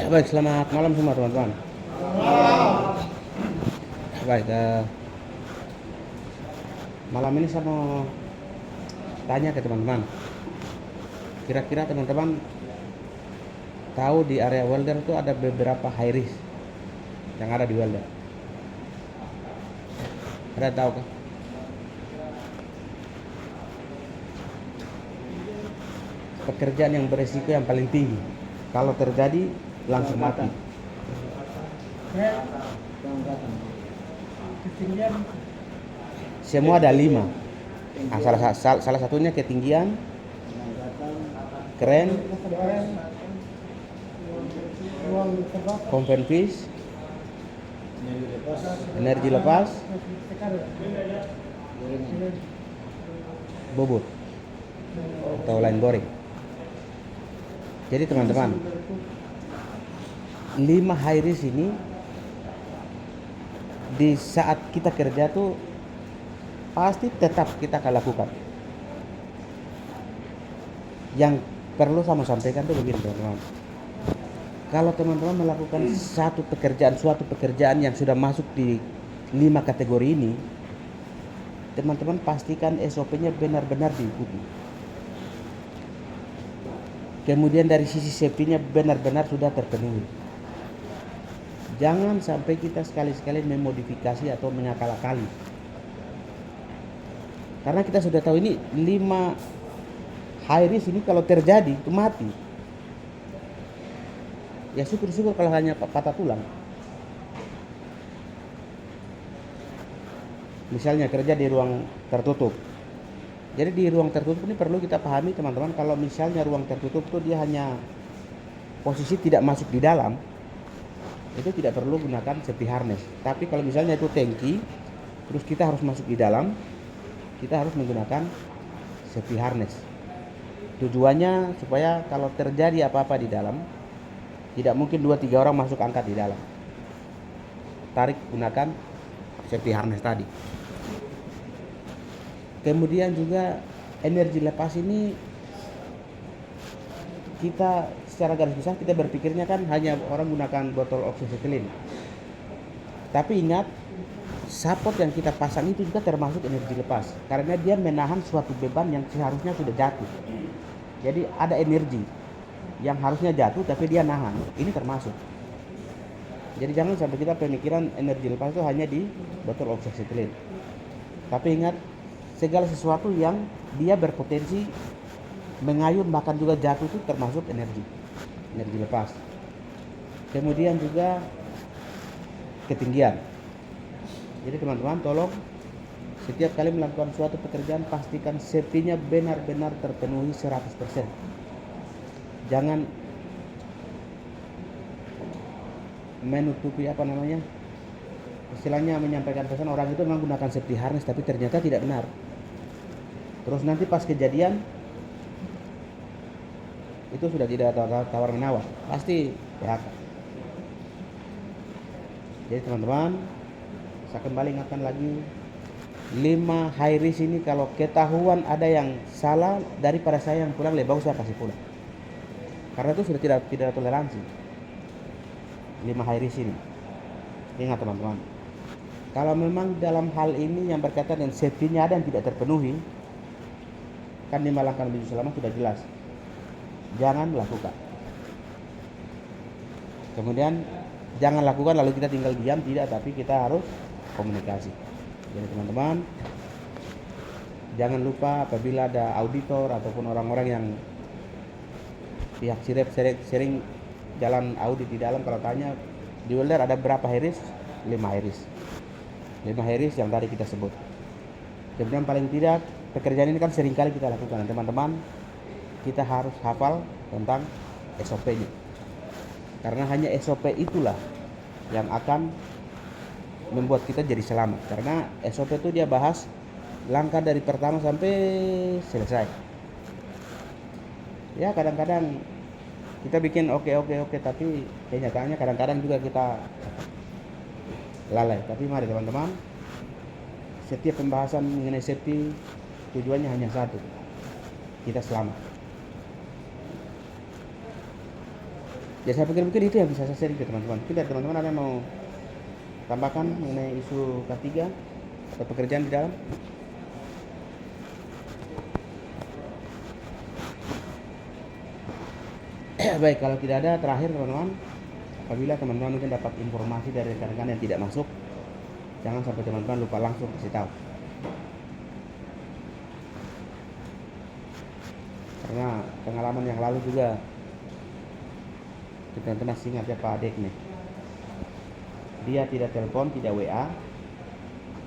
Baik, selamat malam semua teman-teman. Baik, malam ini saya mau tanya ke teman-teman. Kira-kira teman-teman tahu di area welder itu ada beberapa high risk yang ada di welder? Ada tahu kah? Pekerjaan yang beresiko yang paling tinggi. Kalau terjadi langsung mati. Semua ada 5. Nah, salah satunya ketinggian, keren, convent fish, energi lepas, bobot atau line boring. Jadi teman-teman, 5 high risk ini di saat kita kerja tuh pasti tetap kita akan lakukan. Yang perlu saya sampaikan tuh begini teman-teman. Kalau teman-teman melakukan suatu pekerjaan yang sudah masuk di 5 kategori ini, teman-teman pastikan SOP-nya benar-benar diikuti. Kemudian dari sisi safety-nya benar-benar sudah terpenuhi. Jangan sampai kita sekali-sekali memodifikasi atau mengakal-akali. Karena kita sudah tahu ini 5 high risk ini kalau terjadi itu mati. Ya syukur-syukur kalau hanya patah tulang. Misalnya kerja di ruang tertutup. Jadi di ruang tertutup ini perlu kita pahami teman-teman, kalau misalnya ruang tertutup itu dia hanya posisi tidak masuk di dalam, itu tidak perlu gunakan safety harness. Tapi kalau misalnya itu tangki, terus kita harus masuk di dalam, kita harus menggunakan safety harness. Tujuannya supaya kalau terjadi apa-apa di dalam, tidak mungkin 2-3 orang masuk angkat di dalam. Tarik gunakan safety harness tadi. Kemudian juga energi lepas ini kita secara garis besar kita berpikirnya kan hanya orang gunakan botol oxyacetylene. Tapi ingat, support yang kita pasang itu juga termasuk energi lepas, karena dia menahan suatu beban yang seharusnya sudah jatuh. Jadi ada energi yang harusnya jatuh tapi dia nahan, ini termasuk. Jadi jangan sampai kita pemikiran energi lepas itu hanya di botol oxyacetylene. Tapi ingat, segala sesuatu yang dia berpotensi mengayun bahkan juga jatuh itu termasuk energi lepas. Kemudian juga ketinggian. Jadi teman-teman tolong setiap kali melakukan suatu pekerjaan pastikan safety-nya benar-benar terpenuhi 100%. Jangan menutupi istilahnya menyampaikan pesan orang itu memang gunakan safety harness tapi ternyata tidak benar. Terus nanti pas kejadian itu sudah tidak tawar menawar, pasti PHK. Jadi teman-teman, saya kembali ingatkan lagi, 5 high risk ini kalau ketahuan ada yang salah, daripada saya yang pulang lebih bagus saya kasih pulang. Karena itu sudah tidak toleransi. 5 high risk ini. Ingat teman-teman, kalau memang dalam hal ini yang berkaitan dengan safety-nya ada yang tidak terpenuhi, kan di Malangkan Menuju Selamat sudah jelas, jangan lakukan. Kemudian jangan lakukan lalu kita tinggal diam, tidak, tapi kita harus komunikasi. Jadi teman-teman, jangan lupa apabila ada auditor ataupun orang-orang yang pihak sirep sering jalan audit di dalam, kalau tanya di welder ada berapa high risk? 5 high risk. 5 high risk yang tadi kita sebut. Kemudian paling tidak pekerjaan ini kan sering kali kita lakukan, teman-teman. Kita harus hafal tentang SOP-nya. Karena hanya SOP itulah yang akan membuat kita jadi selamat. Karena SOP itu dia bahas langkah dari pertama sampai selesai. Ya kadang-kadang Kita bikin oke, tapi kenyataannya kadang-kadang juga kita lalai. Tapi mari teman-teman, setiap pembahasan mengenai safety tujuannya hanya satu, kita selamat. Ya saya pikir itu yang bisa saya sharing ke teman-teman. Mungkin dari teman-teman ada yang mau tambahkan mengenai isu K3 atau pekerjaan di dalam? Baik, kalau tidak ada, terakhir teman-teman, apabila teman-teman mungkin dapat informasi dari rekan-rekan yang tidak masuk, jangan sampai teman-teman lupa langsung kasih tahu. Karena pengalaman yang lalu juga teman-teman masih ingat ya Pak Adek nih. Dia tidak telepon, tidak WA.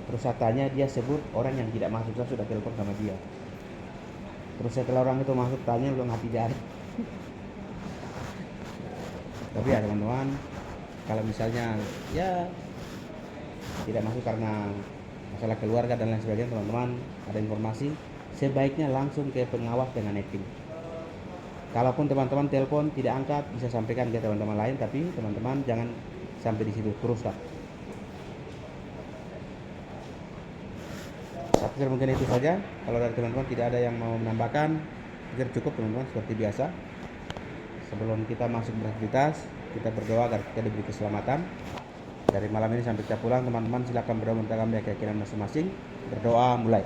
Terus saya tanya, dia sebut orang yang tidak masuk, saya sudah telepon sama dia. Terus setelah orang itu masuk tanya, belum hati jari. Tapi ya teman-teman, kalau misalnya ya tidak masuk karena masalah keluarga dan lain sebagainya, teman-teman ada informasi, sebaiknya langsung ke pengawas dengan netting. Kalaupun teman-teman telepon tidak angkat, bisa sampaikan ke teman-teman lain, tapi teman-teman jangan sampai di situ teruskan. Tapi mungkin itu saja. Kalau dari teman-teman tidak ada yang mau menambahkan, pikir cukup teman-teman seperti biasa. Sebelum kita masuk beraktivitas, kita berdoa agar kita diberi keselamatan. Dari malam ini sampai kita pulang, teman-teman silakan berdoa menentang keyakinan masing-masing. Berdoa mulai.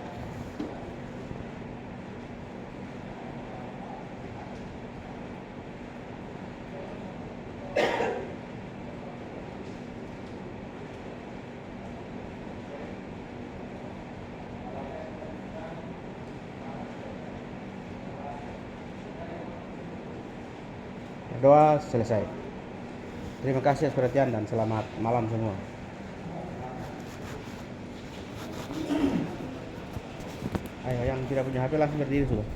Berdoa selesai. Terima kasih atas perhatian dan selamat malam semua. Ayo yang tidak punya HP langsung berdiri sudah.